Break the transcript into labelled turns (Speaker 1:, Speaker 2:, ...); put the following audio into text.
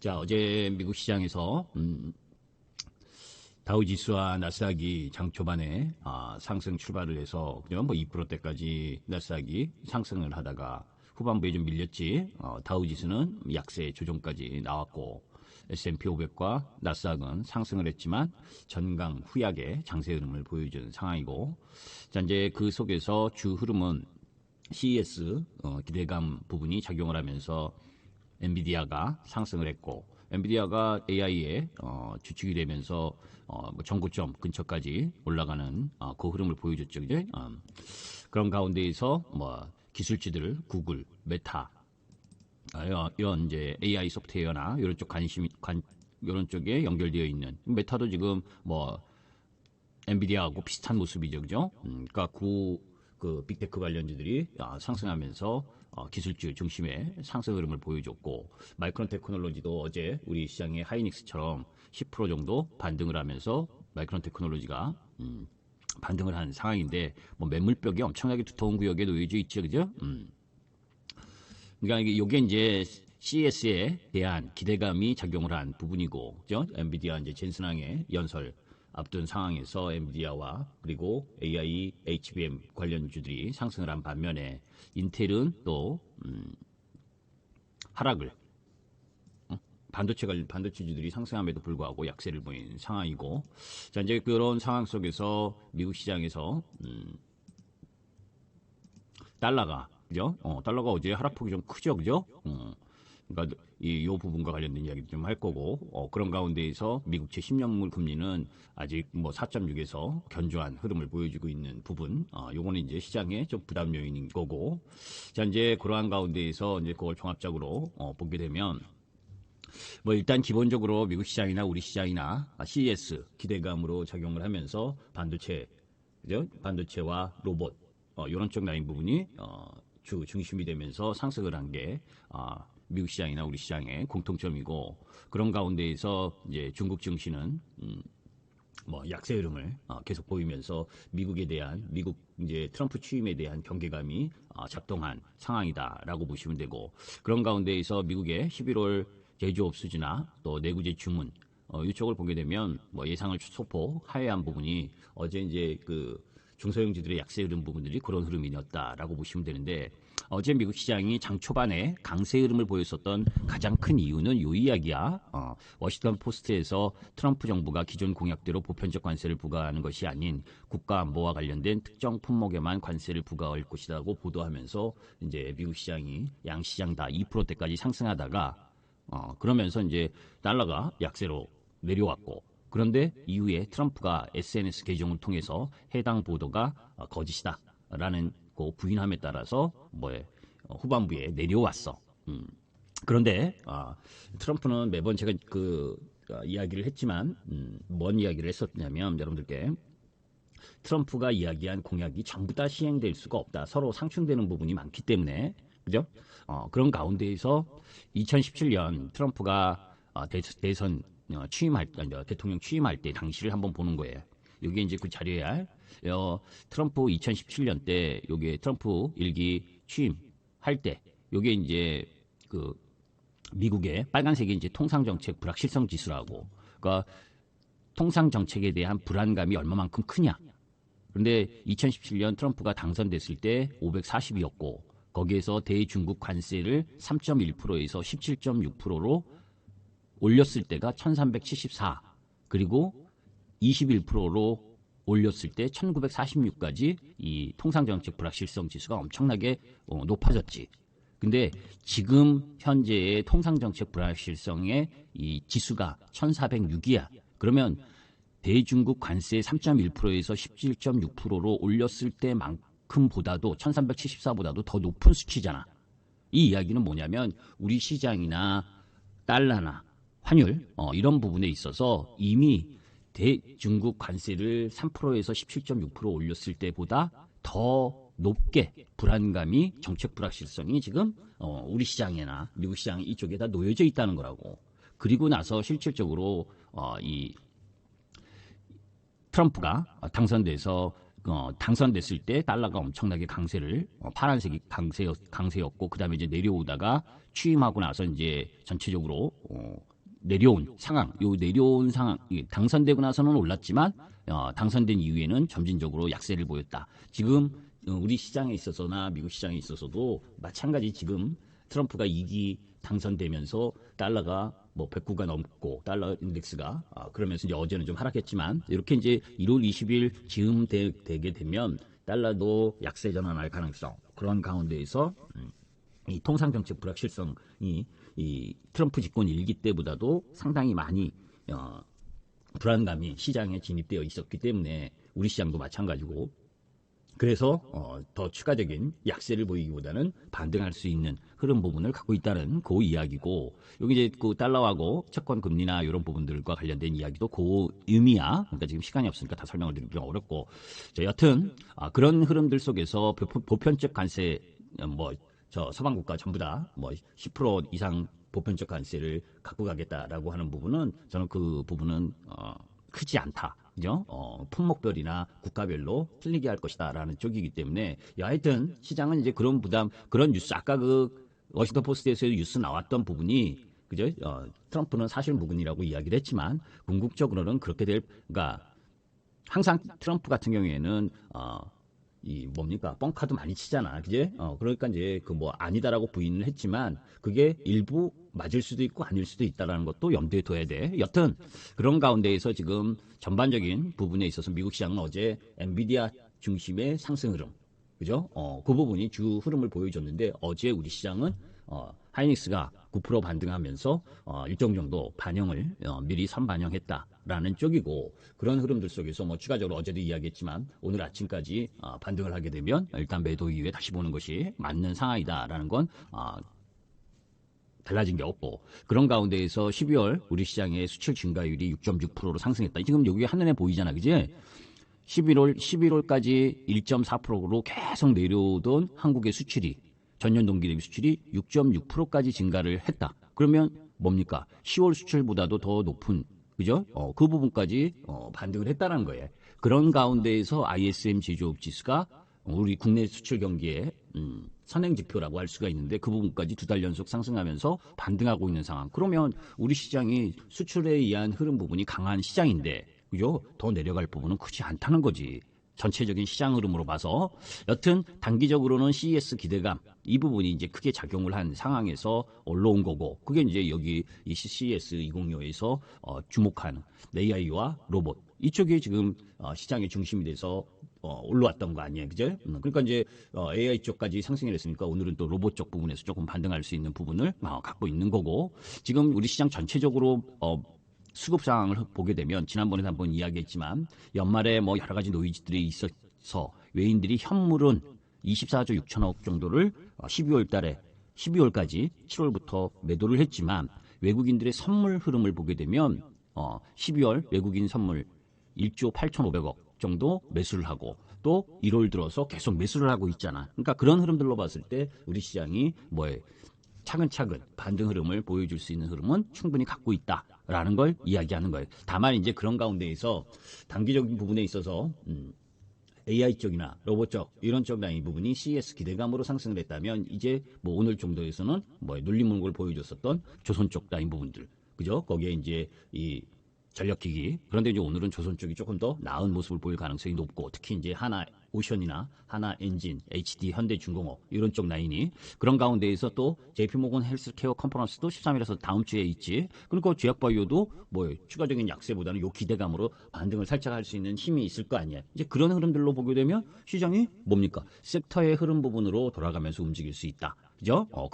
Speaker 1: 자, 어제 미국 시장에서 다우지수와 나스닥이 장 초반에 상승 출발을 해서 그냥 뭐 2%대까지 나스닥이 상승을 하다가 후반부에 좀 밀렸지. 다우지수는 약세 조정까지 나왔고 S&P 500과 나스닥은 상승을 했지만 전강 후약의 장세 흐름을 보여준 상황이고, 자, 이제 그 속에서 주 흐름은 CES 기대감 부분이 작용을 하면서 엔비디아가 상승을 했고, 엔비디아가 AI의 주축이 되면서 뭐 전고점 근처까지 올라가는 그 흐름을 보여줬죠. 그죠? 그런 가운데에서 뭐 기술주들 구글, 메타 이런 이제 AI 소프트웨어나 이런 쪽 이런 쪽에 연결되어 있는 메타도 지금 뭐 엔비디아하고 비슷한 모습이죠. 그죠? 그러니까 그 빅테크 관련주들이 상승하면서 기술주 중심의 상승 흐름을 보여줬고, 마이크론 테크놀로지도 어제 우리 시장의 하이닉스처럼 10% 정도 반등을 하면서 마이크론 테크놀로지가 반등을 한 상황인데, 뭐 매물벽이 엄청나게 두터운 구역에 놓여져 있죠. 그죠? 그러니까 이게 이제 CES에 대한 기대감이 작용을 한 부분이고, 그죠? 엔비디아 이제 젠슨항의 연설 앞둔 상황에서 엔비디아와 그리고 AI, HBM 관련주들이 상승을 한 반면에 인텔은 또 하락을, 반도체주들이 상승함에도 불구하고 약세를 보인 상황이고, 자, 이제 그런 상황 속에서 미국 시장에서 달러가, 그죠? 달러가 어제 하락폭이 좀 크죠, 그죠? 그러니까 요 부분과 관련된 이야기도 좀 할 거고, 그런 가운데에서 미국채 10년물 금리는 아직 뭐 4.6에서 견조한 흐름을 보여주고 있는 부분, 요거는 이제 시장의 좀 부담 요인인 거고, 자, 이제 그러한 가운데에서 이제 그걸 종합적으로 보게 되면, 뭐 일단 기본적으로 미국 시장이나 우리 시장이나 CES 기대감으로 작용을 하면서 반도체, 그죠? 반도체와 로봇, 이런 쪽 라인 부분이 주 중심이 되면서 상승을 한 게 미국 시장이나 우리 시장의 공통점이고, 그런 가운데에서 이제 중국 증시는 뭐 약세 흐름을 계속 보이면서 미국에 대한 미국 이제 트럼프 취임에 대한 경계감이 작동한 상황이다라고 보시면 되고, 그런 가운데에서 미국의 11월 제조업 수지나 또 내구재 주문 이쪽을 보게 되면 뭐 예상을 소폭 하회한 부분이 어제 이제 그 중소형주들의 약세 흐름 부분들이 그런 흐름이었다라고 보시면 되는데, 어제 미국 시장이 장 초반에 강세 흐름을 보였었던 가장 큰 이유는 요 이야기야. 워싱턴 포스트에서 트럼프 정부가 기존 공약대로 보편적 관세를 부과하는 것이 아닌 국가 안보와 관련된 특정 품목에만 관세를 부과할 것이라고 보도하면서 이제 미국 시장이 양시장 다 2%대까지 상승하다가 그러면서 이제 달러가 약세로 내려왔고, 그런데 이후에 트럼프가 SNS 계정을 통해서 해당 보도가 거짓이다라는 그 부인함에 따라서 후반부에 내려왔어. 그런데 트럼프는 매번 제가 이야기를 했지만 뭔 이야기를 했었냐면, 여러분들께 트럼프가 이야기한 공약이 전부 다 시행될 수가 없다. 서로 상충되는 부분이 많기 때문에, 그죠? 그런 가운데에서 2017년 트럼프가 대선 대통령 취임할 때 당시를 한번 보는 거예요. 여기 이제 그 자료에 트럼프 2017년 때 요게 트럼프 일기 취임할 때 요게 이제 그 미국의 빨간색이 이제 통상정책 불확실성 지수라고, 그러니까 통상정책에 대한 불안감이 얼마만큼 크냐. 그런데 2017년 트럼프가 당선됐을 때 540이었고, 거기에서 대중국 관세를 3.1%에서 17.6%로 올렸을 때가 1374, 그리고 21%로 올렸을 때 1946까지 이 통상정책 불확실성 지수가 엄청나게 높아졌지. 근데 지금 현재의 통상정책 불확실성의 이 지수가 1406이야. 그러면 대중국 관세 3.1%에서 17.6%로 올렸을 때만큼보다도 1374보다도 더 높은 수치잖아. 이 이야기는 뭐냐면 우리 시장이나 달러나 환율 이런 부분에 있어서 이미 대중국 관세를 3%에서 17.6% 올렸을 때보다 더 높게 불안감이, 정책 불확실성이 지금 우리 시장이나 미국 시장 이쪽에 다 놓여져 있다는 거라고. 그리고 나서 실질적으로 이 트럼프가 당선됐을 때 달러가 엄청나게 강세를 파란색이 강세였고, 그다음에 이제 내려오다가 취임하고 나서 이제 전체적으로 내려온 상황, 요 내려온 상황, 당선되고 나서는 올랐지만 당선된 이후에는 점진적으로 약세를 보였다. 지금 우리 시장에 있어서나 미국 시장에 있어서도 마찬가지 지금 트럼프가 2기 당선되면서 달러가 뭐 109가 넘고 달러 인덱스가 그러면서 이제 어제는 좀 하락했지만 이렇게 이제 1월 20일 즈음 되게 되면 달러도 약세 전환할 가능성 그런 가운데에서 이 통상 정책 불확실성이 이 트럼프 집권 1기 때보다도 상당히 많이 불안감이 시장에 진입되어 있었기 때문에 우리 시장도 마찬가지고 그래서 더 추가적인 약세를 보이기보다는 반등할 수 있는 흐름 부분을 갖고 있다는 그 이야기고 여기 이제 그 달러하고 채권 금리나 이런 부분들과 관련된 이야기도 그 의미야. 그러니까 지금 시간이 없으니까 다 설명을 드리기 어렵고 여하튼 그런 흐름들 속에서 보편적 관세 저 서방 국가 전부 다 뭐 10% 이상 보편적 관세를 갖고 가겠다라고 하는 부분은 저는 그 부분은 크지 않다. 그죠? 품목별이나 국가별로 틀리게 할 것이다라는 쪽이기 때문에 하여튼 시장은 이제 그런 부담, 그런 뉴스 아까 그 워싱턴 포스트에서 뉴스 나왔던 부분이 그죠? 트럼프는 사실 무근이라고 이야기를 했지만 궁극적으로는 그렇게 그러니까 항상 트럼프 같은 경우에는 이 뭡니까 뻥카도 많이 치잖아, 그제? 그러니까 이제 그 뭐 아니다라고 부인을 했지만 그게 일부 맞을 수도 있고 아닐 수도 있다라는 것도 염두에 둬야 돼. 여튼 그런 가운데에서 지금 전반적인 부분에 있어서 미국 시장은 어제 엔비디아 중심의 상승 흐름, 그죠? 그 부분이 주 흐름을 보여줬는데 어제 우리 시장은 하이닉스가 9% 반등하면서 일정 정도 반영을 미리 선반영했다라는 쪽이고 그런 흐름들 속에서 뭐 추가적으로 어제도 이야기했지만 오늘 아침까지 반등을 하게 되면 일단 매도 이후에 다시 보는 것이 맞는 상황이다라는 건 달라진 게 없고 그런 가운데에서 12월 우리 시장의 수출 증가율이 6.6%로 상승했다. 지금 여기 한눈에 보이잖아, 그지? 11월까지 1.4%로 계속 내려오던 한국의 수출이 전년 동기 대비 수출이 6.6%까지 증가를 했다. 그러면 뭡니까? 10월 수출보다도 더 높은 그죠? 그 부분까지 반등을 했다는 거예요. 그런 가운데에서 ISM 제조업 지수가 우리 국내 수출 경기에 선행 지표라고 할 수가 있는데 그 부분까지 2달 연속 상승하면서 반등하고 있는 상황. 그러면 우리 시장이 수출에 의한 흐름 부분이 강한 시장인데 그죠? 더 내려갈 부분은 크지 않다는 거지. 전체적인 시장 흐름으로 봐서 여튼 단기적으로는 CES 기대감 이 부분이 이제 크게 작용을 한 상황에서 올라온 거고 그게 이제 여기 이 CES 2025에서 주목하는 AI와 로봇 이쪽이 지금 시장의 중심이 돼서 올라왔던 거 아니에요, 그죠? 그러니까 이제 AI 쪽까지 상승을 했으니까 오늘은 또 로봇 쪽 부분에서 조금 반등할 수 있는 부분을 갖고 있는 거고 지금 우리 시장 전체적으로 수급 상황을 보게 되면 지난번에 한번 이야기했지만 연말에 뭐 여러 가지 노이즈들이 있어서 외인들이 현물은 24조 6천억 정도를 12월 달에 12월까지 7월부터 매도를 했지만 외국인들의 선물 흐름을 보게 되면 12월 외국인 선물 1조 8,500억 정도 매수를 하고 또 1월 들어서 계속 매수를 하고 있잖아. 그러니까 그런 흐름들로 봤을 때 우리 시장이 차근차근 반등 흐름을 보여줄 수 있는 흐름은 충분히 갖고 있다라는 걸 이야기하는 거예요. 다만 이제 그런 가운데에서 단기적인 부분에 있어서 AI 쪽이나 로봇 쪽 이런 쪽 라인 부분이 CES 기대감으로 상승을 했다면 이제 뭐 오늘 정도에서는 눌림목을 보여줬었던 조선 쪽 라인 부분들 그죠? 거기에 이제 이 전력기기 그런데 이제 오늘은 조선 쪽이 조금 더 나은 모습을 보일 가능성이 높고 특히 이제 하나 오션이나 하나 엔진, HD, 현대중공업 이런 쪽 라인이 그런 가운데에서 또 JP모건 헬스케어 컨퍼런스도 13일에서 다음 주에 있지. 그러니까 제약바이오도 추가적인 약세보다는 요 기대감으로 반등을 살짝 할 수 있는 힘이 있을 거 아니야. 이제 그런 흐름들로 보게 되면 시장이 뭡니까? 섹터의 흐름 부분으로 돌아가면서 움직일 수 있다. 그죠?